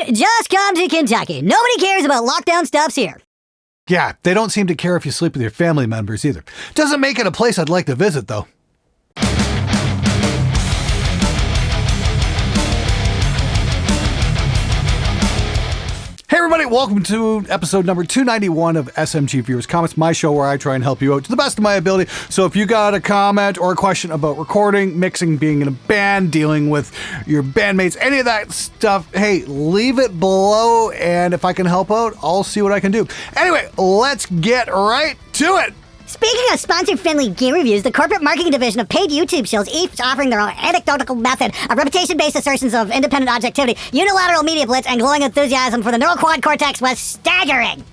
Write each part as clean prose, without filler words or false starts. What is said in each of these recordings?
Dude, just come to Kentucky. Nobody cares about lockdown stuffs here. Yeah, they don't seem to care if you sleep with your family members either. Doesn't make it a place I'd like to visit, though. Hey everybody, welcome to episode number 291 of SMG Viewers Comments, my show where I try and help you out to the best of my ability. So if you got a comment or a question about recording, mixing, being in a band, dealing with your bandmates, any of that stuff, hey, leave it below, and if I can help out, I'll see what I can do. Anyway, let's get right to it. Speaking of sponsor-friendly gear reviews, the corporate marketing division of paid YouTube shows, each offering their own anecdotal method of reputation-based assertions of independent objectivity, unilateral media blitz, and glowing enthusiasm for the neural quad cortex was staggering.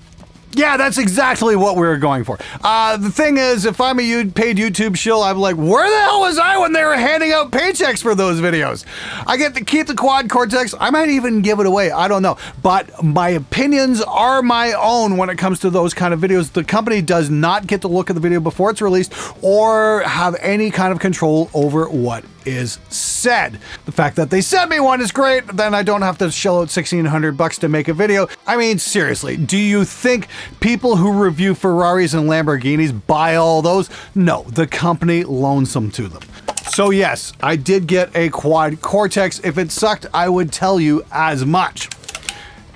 Yeah, that's exactly what we were going for. The thing is, if I'm a paid YouTube shill, I'm like, where the hell was I when they were handing out paychecks for those videos? I get to keep the quad cortex. I might even give it away. I don't know. But my opinions are my own when it comes to those kind of videos. The company does not get to look at the video before it's released or have any kind of control over what is said. The fact that they sent me one is great. Then I don't have to shell out $1,600 to make a video. I mean, seriously, do you think people who review Ferraris and Lamborghinis buy all those? No, the company loans them to them. So yes, I did get a quad cortex. If it sucked, I would tell you as much.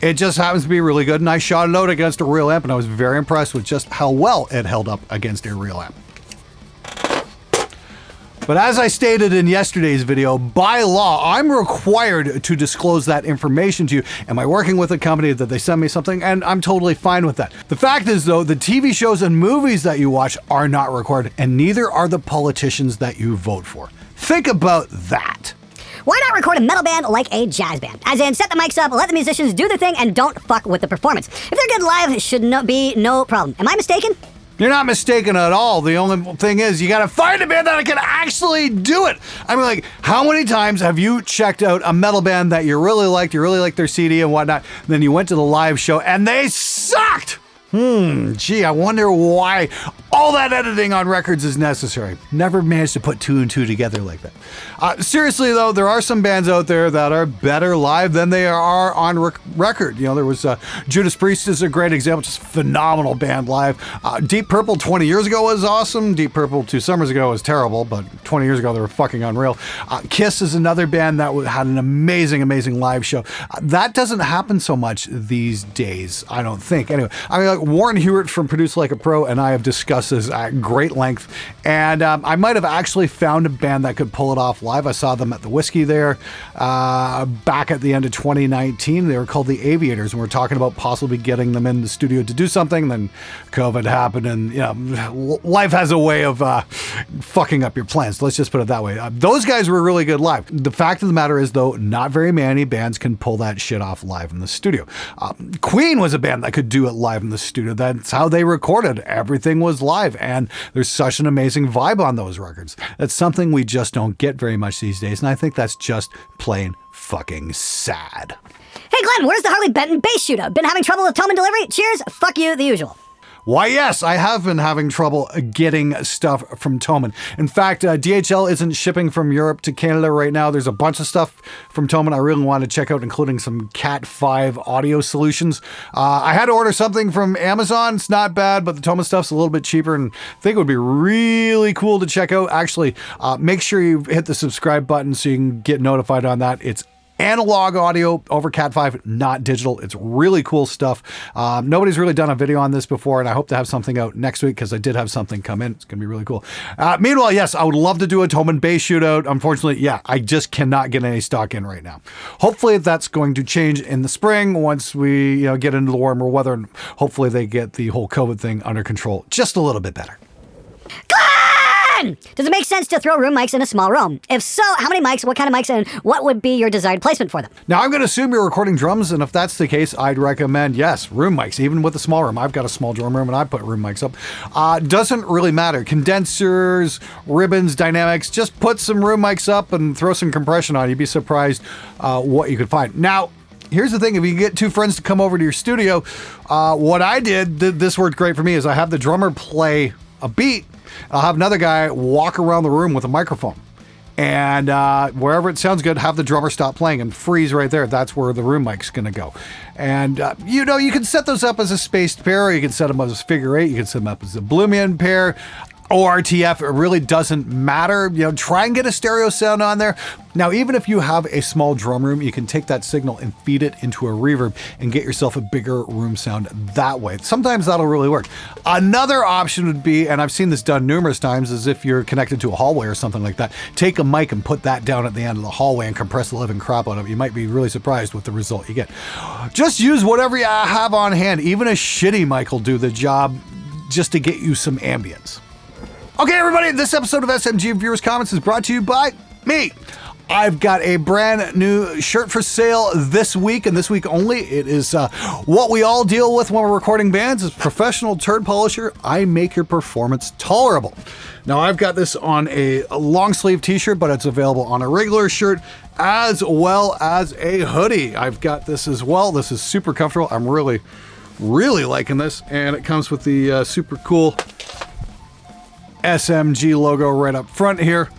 It just happens to be really good, and I shot it out against a real amp, and I was very impressed with just how well it held up against a real amp. But as I stated in yesterday's video, by law, I'm required to disclose that information to you. Am I working with a company that they send me something? And I'm totally fine with that. The fact is, though, the TV shows and movies that you watch are not required, and neither are the politicians that you vote for. Think about that. Why not record a metal band like a jazz band? As in, set the mics up, let the musicians do their thing, and don't fuck with the performance. If they're good live, it should be no problem. Am I mistaken? You're not mistaken at all. The only thing is you gotta find a band that can actually do it. I mean, like, how many times have you checked out a metal band that you really liked their CD and whatnot, then you went to the live show and they sucked? Gee, I wonder why all that editing on records is necessary. Never managed to put two and two together like that. Seriously though, there are some bands out there that are better live than they are on record. You know, there was Judas Priest is a great example, just phenomenal band live. Deep Purple 20 years ago was awesome. Deep Purple 2 summers ago was terrible, but 20 years ago they were fucking unreal. Kiss is another band that had an amazing, amazing live show. That doesn't happen so much these days, I don't think. Anyway, I mean, like, Warren Hewitt from Produce Like a Pro and I have discussed this at great length, and I might have actually found a band that could pull it off live. I saw them at the Whiskey there back at the end of 2019. They were called the Aviators, and we're talking about possibly getting them in the studio to do something. Then COVID happened, and you know, life has a way of fucking up your plans. Let's just put it that way. Those guys were really good live. The fact of the matter is, though, not very many bands can pull that shit off live in the studio. Queen was a band that could do it live in the studio. That's how they recorded. Everything was live, and there's such an amazing vibe on those records. That's something we just don't get very much these days, and I think that's just plain fucking sad. Hey Glenn, where's the Harley Benton bass shootout? Been having trouble with tone and delivery? Cheers, fuck you, the usual. Why, yes, I have been having trouble getting stuff from Thomann. In fact, DHL isn't shipping from Europe to Canada right now. There's a bunch of stuff from Thomann I really want to check out, including some Cat 5 audio solutions. I had to order something from Amazon. It's not bad, but the Thomann stuff's a little bit cheaper, and I think it would be really cool to check out. Actually, make sure you hit the subscribe button so you can get notified on that. It's analog audio over Cat 5, not digital. It's really cool stuff. Nobody's really done a video on this before, and I hope to have something out next week because I did have something come in. It's going to be really cool. Meanwhile, yes, I would love to do a Thomann bass shootout. Unfortunately, yeah, I just cannot get any stock in right now. Hopefully that's going to change in the spring once we get into the warmer weather, and hopefully they get the whole COVID thing under control just a little bit better. Does it make sense to throw room mics in a small room? If so, how many mics, what kind of mics, and what would be your desired placement for them? Now, I'm going to assume you're recording drums, and if that's the case, I'd recommend, yes, room mics, even with a small room. I've got a small drum room, and I put room mics up. Doesn't really matter. Condensers, ribbons, dynamics, just put some room mics up and throw some compression on. You'd be surprised what you could find. Now, here's the thing, if you get two friends to come over to your studio, what I did, this worked great for me, is I have the drummer play a beat. I'll have another guy walk around the room with a microphone. And wherever it sounds good, have the drummer stop playing and freeze right there. That's where the room mic's going to go. And, you know, you can set those up as a spaced pair, or you can set them up as figure eight. You can set them up as a Bloomian pair. ORTF, it really doesn't matter. You know, try and get a stereo sound on there. Now, even if you have a small drum room, you can take that signal and feed it into a reverb and get yourself a bigger room sound that way. Sometimes that'll really work. Another option would be, and I've seen this done numerous times, is if you're connected to a hallway or something like that, take a mic and put that down at the end of the hallway and compress the living crap out of it. You might be really surprised with the result you get. Just use whatever you have on hand. Even a shitty mic will do the job just to get you some ambience. Okay, everybody, this episode of SMG Viewers Comments is brought to you by me. I've got a brand new shirt for sale this week, and this week only. It is what we all deal with when we're recording bands. It's Professional Turd Polisher. I make your performance tolerable. Now, I've got this on a long sleeve t-shirt, but it's available on a regular shirt as well as a hoodie. I've got this as well. This is super comfortable. I'm really liking this, and it comes with the super cool SMG logo right up front here.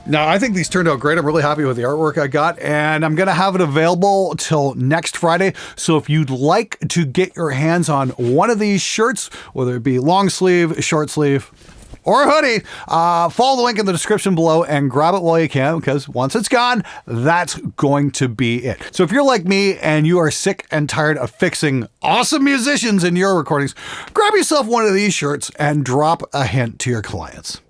Now, I think these turned out great. I'm really happy with the artwork I got, and I'm going to have it available till next Friday. So if you'd like to get your hands on one of these shirts, whether it be long sleeve, short sleeve, or a hoodie, follow the link in the description below and grab it while you can, because once it's gone, that's going to be it. So if you're like me and you are sick and tired of fixing awesome musicians in your recordings, grab yourself one of these shirts and drop a hint to your clients.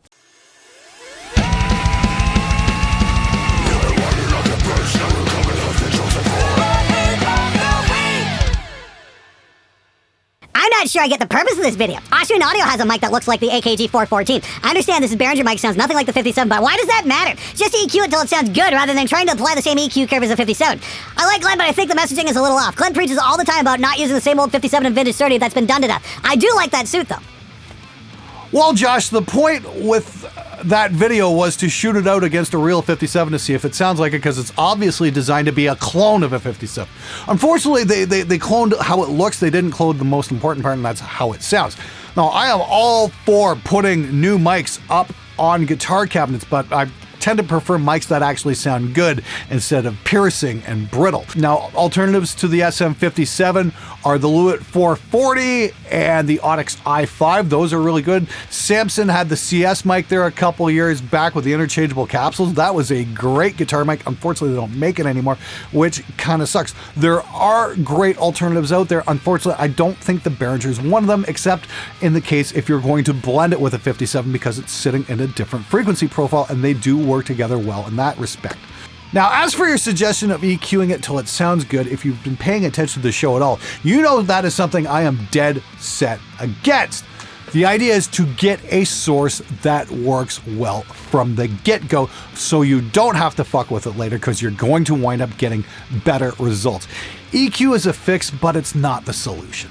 I'm not sure I get the purpose of this video. Austrian Audio has a mic that looks like the AKG 414. I understand this Behringer mic sounds nothing like the 57, but why does that matter? Just EQ it till it sounds good rather than trying to apply the same EQ curve as a 57. I like Glenn, but I think the messaging is a little off. Glenn preaches all the time about not using the same old 57 and vintage 30 that's been done to death. I do like that suit, though. Well, Josh, the point with that video was to shoot it out against a real 57 to see if it sounds like it, because it's obviously designed to be a clone of a 57. Unfortunately, they cloned how it looks. They didn't clone the most important part, and that's how it sounds. Now, I am all for putting new mics up on guitar cabinets, but I tend to prefer mics that actually sound good instead of piercing and brittle. Now, alternatives to the SM57 are the Lewitt 440 and the Audix i5. Those are really good. Samson had the CS mic there a couple years back with the interchangeable capsules. That was a great guitar mic. Unfortunately, they don't make it anymore, which kind of sucks. There are great alternatives out there. Unfortunately, I don't think the Behringer is one of them, except in the case if you're going to blend it with a 57, because it's sitting in a different frequency profile, and they do work together well in that respect. Now, as for your suggestion of EQing it till it sounds good, if you've been paying attention to the show at all, you know that is something I am dead set against. The idea is to get a source that works well from the get-go, so you don't have to fuck with it later, because you're going to wind up getting better results. EQ is a fix, but it's not the solution.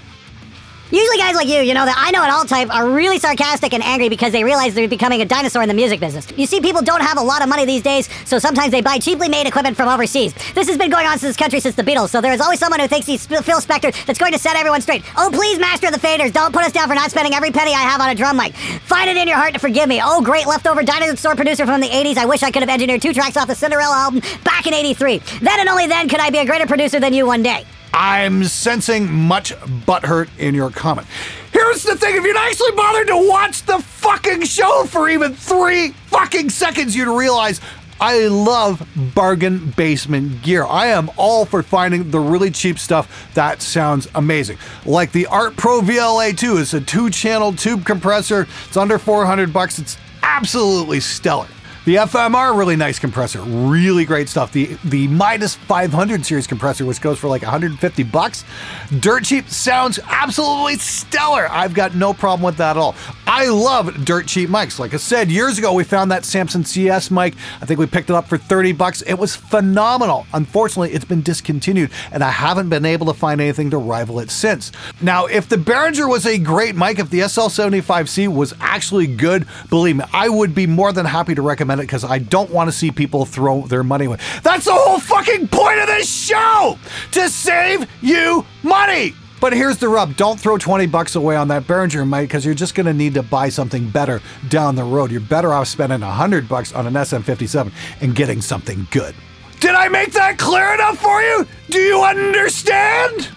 Usually guys like you know, that I know at all type are really sarcastic and angry because they realize they're becoming a dinosaur in the music business. You see, people don't have a lot of money these days, so sometimes they buy cheaply made equipment from overseas. This has been going on since this country since the Beatles, so there is always someone who thinks he's Phil Spectre that's going to set everyone straight. Oh, please, master of the faders, don't put us down for not spending every penny I have on a drum mic. Find it in your heart to forgive me. Oh, great leftover dinosaur producer from the 80s. I wish I could have engineered 2 tracks off the Cinderella album back in '83. Then and only then could I be a greater producer than you one day. I'm sensing much butthurt in your comment. Here's the thing, if you'd actually bothered to watch the fucking show for even 3 fucking seconds, you'd realize I love bargain basement gear. I am all for finding the really cheap stuff that sounds amazing. Like the Art Pro VLA2 is a 2-channel tube compressor. It's under $400. It's absolutely stellar. The FMR, really nice compressor, really great stuff. The Midas 500 series compressor, which goes for like $150. Dirt cheap, sounds absolutely stellar. I've got no problem with that at all. I love dirt cheap mics. Like I said, years ago, we found that Samson CS mic. I think we picked it up for $30. It was phenomenal. Unfortunately, it's been discontinued, and I haven't been able to find anything to rival it since. Now, if the Behringer was a great mic, if the SL75C was actually good, believe me, I would be more than happy to recommend it, because I don't want to see people throw their money away. That's the whole fucking point of this show! To save you money! But here's the rub. Don't throw 20 bucks away on that Behringer mic because you're just going to need to buy something better down the road. You're better off spending 100 bucks on an SM57 and getting something good. Did I make that clear enough for you? Do you understand?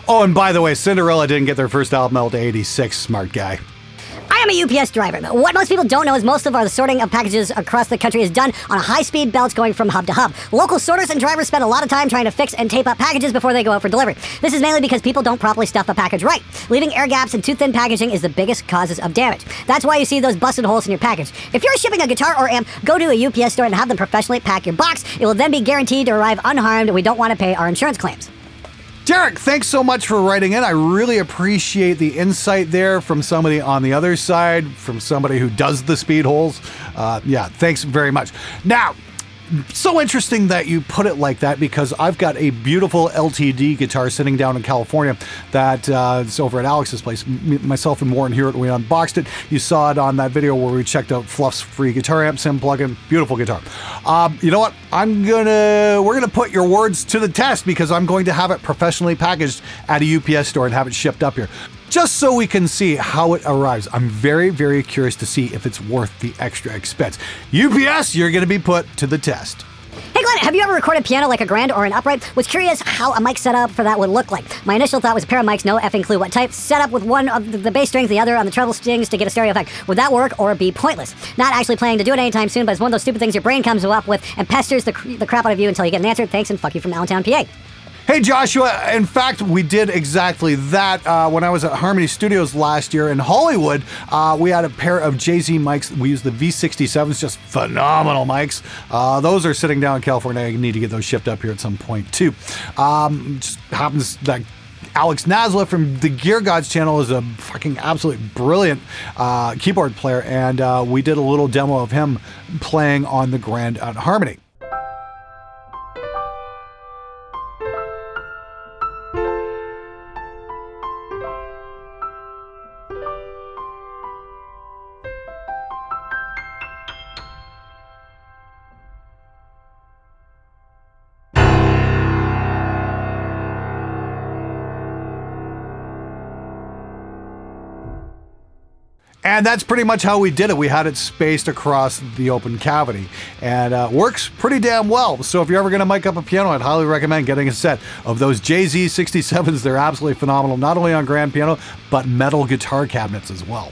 Oh, and by the way, Cinderella didn't get their first album out to 86, smart guy. I am a UPS driver. What most people don't know is most of our sorting of packages across the country is done on high-speed belts going from hub to hub. Local sorters and drivers spend a lot of time trying to fix and tape up packages before they go out for delivery. This is mainly because people don't properly stuff a package right. Leaving air gaps and too thin packaging is the biggest causes of damage. That's why you see those busted holes in your package. If you're shipping a guitar or amp, go to a UPS store and have them professionally pack your box. It will then be guaranteed to arrive unharmed, and we don't want to pay our insurance claims. Derek, thanks so much for writing in. I really appreciate the insight there from somebody on the other side, from somebody who does the speed holes. Yeah, thanks very much. Now, so interesting that you put it like that because I've got a beautiful LTD guitar sitting down in California that is over at Alex's place. Myself and Warren here, we unboxed it. You saw it on that video where we checked out Fluff's free guitar amp sim plugin. Beautiful guitar. You know what? We're gonna put your words to the test because I'm going to have it professionally packaged at a UPS store and have it shipped up here. Just so we can see how it arrives. I'm very, very curious to see if it's worth the extra expense. UPS, you're going to be put to the test. Hey Glenn, have you ever recorded piano like a grand or an upright? Was curious how a mic setup for that would look like. My initial thought was a pair of mics, no effing clue what type, set up with one of the bass strings, the other on the treble strings to get a stereo effect. Would that work or be pointless? Not actually planning to do it anytime soon, but it's one of those stupid things your brain comes up with and pesters the crap out of you until you get an answer. Thanks and fuck you from Allentown, PA. Hey Joshua, in fact, we did exactly that when I was at Harmony Studios last year in Hollywood. We had a pair of JZ mics. We used the V67s, just phenomenal mics. Those are sitting down in California. I need to get those shipped up here at some point too. Just happens that Alex Nasla from the Gear Gods channel is a fucking absolutely brilliant keyboard player, and we did a little demo of him playing on the Grand at Harmony. And that's pretty much how we did it. We had it spaced across the open cavity and works pretty damn well. So if you're ever going to mic up a piano, I'd highly recommend getting a set of those JZ 67s. They're absolutely phenomenal, not only on grand piano, but metal guitar cabinets as well.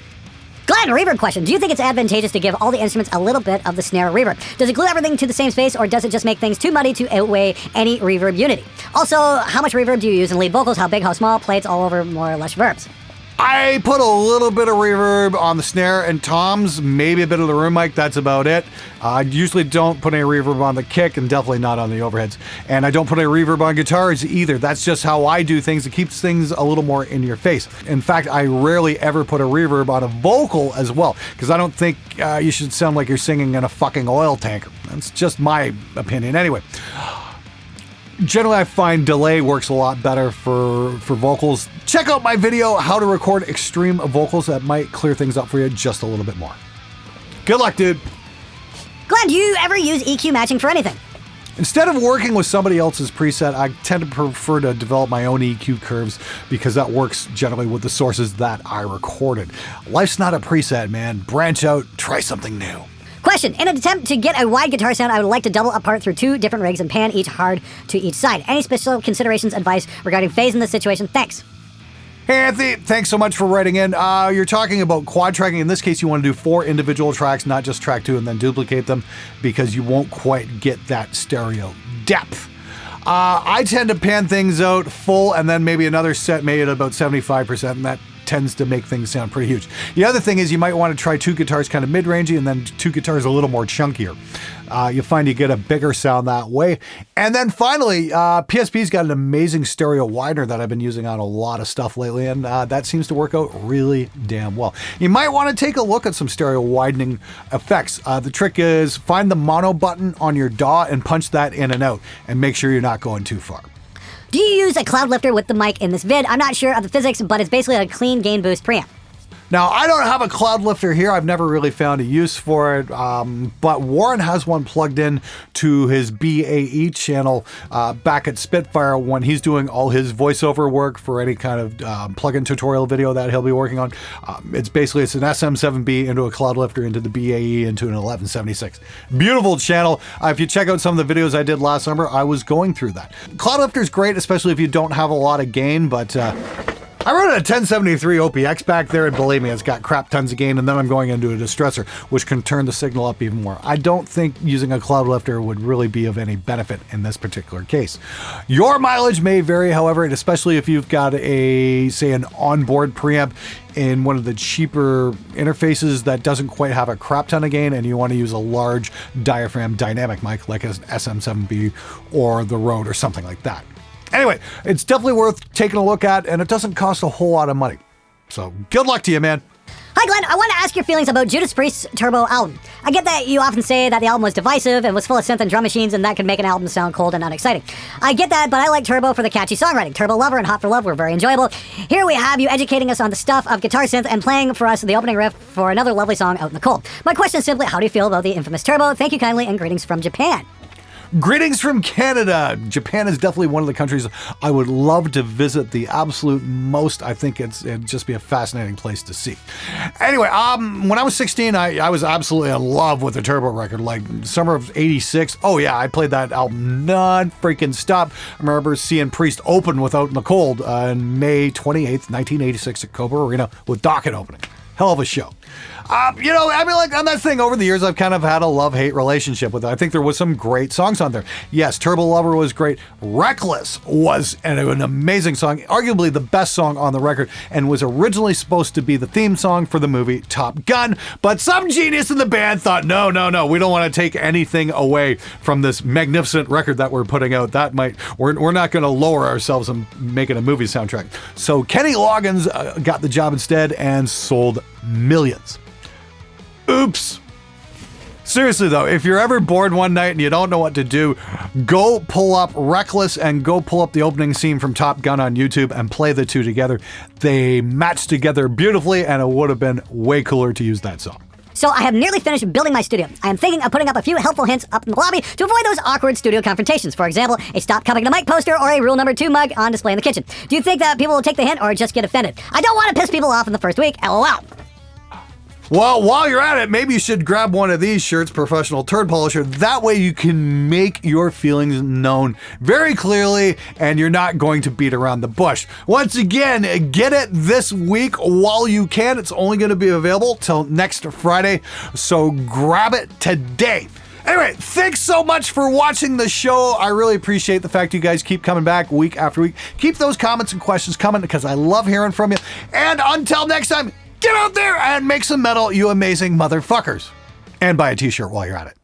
Glenn, reverb question. Do you think it's advantageous to give all the instruments a little bit of the snare reverb? Does it glue everything to the same space, or does it just make things too muddy to outweigh any reverb unity? Also, how much reverb do you use in lead vocals? How big, how small? Plates all over, more or less verbs. I put a little bit of reverb on the snare and toms, maybe a bit of the room mic, that's about it. I usually don't put any reverb on the kick and definitely not on the overheads. And I don't put any reverb on guitars either. That's just how I do things. It keeps things a little more in your face. In fact, I rarely ever put a reverb on a vocal as well, because I don't think you should sound like you're singing in a fucking oil tanker. That's just my opinion anyway. Generally, I find delay works a lot better for vocals. Check out my video, how to record extreme vocals. That might clear things up for you just a little bit more. Good luck, dude. Glenn, do you ever use EQ matching for anything? Instead of working with somebody else's preset, I tend to prefer to develop my own EQ curves because that works generally with the sources that I recorded. Life's not a preset, man. Branch out, try something new. Question. In an attempt to get a wide guitar sound, I would like to double apart through two different rigs and pan each hard to each side. Any special considerations, advice regarding phase in this situation? Thanks. Hey Anthony, thanks so much for writing in. You're talking about quad tracking. In this case, you want to do 4 individual tracks, not just track 2 and then duplicate them, because you won't quite get that stereo depth. I tend to pan things out full and then maybe another set made at about 75%, and that tends to make things sound pretty huge. The other thing is you might want to try 2 guitars kind of mid-rangey and then 2 guitars a little more chunkier. You find you get a bigger sound that way. And then finally, PSP's got an amazing stereo widener that I've been using on a lot of stuff lately, and that seems to work out really damn well. You might want to take a look at some stereo widening effects. The trick is find the mono button on your DAW and punch that in and out, and make sure you're not going too far. Do you use a cloud lifter with the mic in this vid? I'm not sure of the physics, but it's basically a clean gain boost preamp. Now, I don't have a cloud lifter here. I've never really found a use for it, but Warren has one plugged in to his BAE channel back at Spitfire when he's doing all his voiceover work for any kind of plugin tutorial video that he'll be working on. It's an SM7B into a cloud lifter into the BAE into an 1176. Beautiful channel. If you check out some of the videos I did last summer, I was going through that. Cloud lifter is great, especially if you don't have a lot of gain, but I run a 1073 OPX back there, and believe me, it's got crap tons of gain, and then I'm going into a distressor, which can turn the signal up even more. I don't think using a cloud lifter would really be of any benefit in this particular case. Your mileage may vary, however, and especially if you've got say an onboard preamp in one of the cheaper interfaces that doesn't quite have a crap ton of gain, and you want to use a large diaphragm dynamic mic like an SM7B or the Rode or something like that. Anyway, it's definitely worth taking a look at, and it doesn't cost a whole lot of money. So good luck to you, man. Hi, Glenn. I want to ask your feelings about Judas Priest's Turbo album. I get that you often say that the album was divisive and was full of synth and drum machines, and that could make an album sound cold and unexciting. I get that, but I like Turbo for the catchy songwriting. Turbo Lover and Hot for Love were very enjoyable. Here we have you educating us on the stuff of guitar synth and playing for us the opening riff for another lovely song out in the cold. My question is simply, how do you feel about the infamous Turbo? Thank you kindly, and greetings from Japan. Greetings from Canada. Japan is definitely one of the countries I would love to visit the absolute most. I think it'd just be a fascinating place to see. Anyway, when I was 16, I was absolutely in love with the Turbo record. Like summer of '86. Oh yeah, I played that album non-freaking stop. I remember seeing Priest open with Out in the Cold on May 28th, 1986 at Cobra Arena with Docket opening. Hell of a show. On that thing, over the years, I've kind of had a love-hate relationship with it. I think there was some great songs on there. Yes, Turbo Lover was great. Reckless was an amazing song, arguably the best song on the record, and was originally supposed to be the theme song for the movie Top Gun, but some genius in the band thought, no, we don't want to take anything away from this magnificent record that we're putting out. We're not going to lower ourselves and make it a movie soundtrack. So Kenny Loggins got the job instead and sold millions. Oops. Seriously though, if you're ever bored one night and you don't know what to do, go pull up Reckless and go pull up the opening scene from Top Gun on YouTube and play the two together. They match together beautifully, and it would have been way cooler to use that song. So I have nearly finished building my studio. I am thinking of putting up a few helpful hints up in the lobby to avoid those awkward studio confrontations. For example, a stop cupping the mic poster or a rule number 2 mug on display in the kitchen. Do you think that people will take the hint or just get offended? I don't want to piss people off in the first week. LOL. Well, while you're at it, maybe you should grab one of these shirts, Professional Turd Polisher. That way you can make your feelings known very clearly, and you're not going to beat around the bush. Once again, get it this week while you can. It's only going to be available till next Friday, so grab it today. Anyway, thanks so much for watching the show. I really appreciate the fact you guys keep coming back week after week. Keep those comments and questions coming because I love hearing from you. And until next time, get out there and make some metal, you amazing motherfuckers. And buy a t-shirt while you're at it.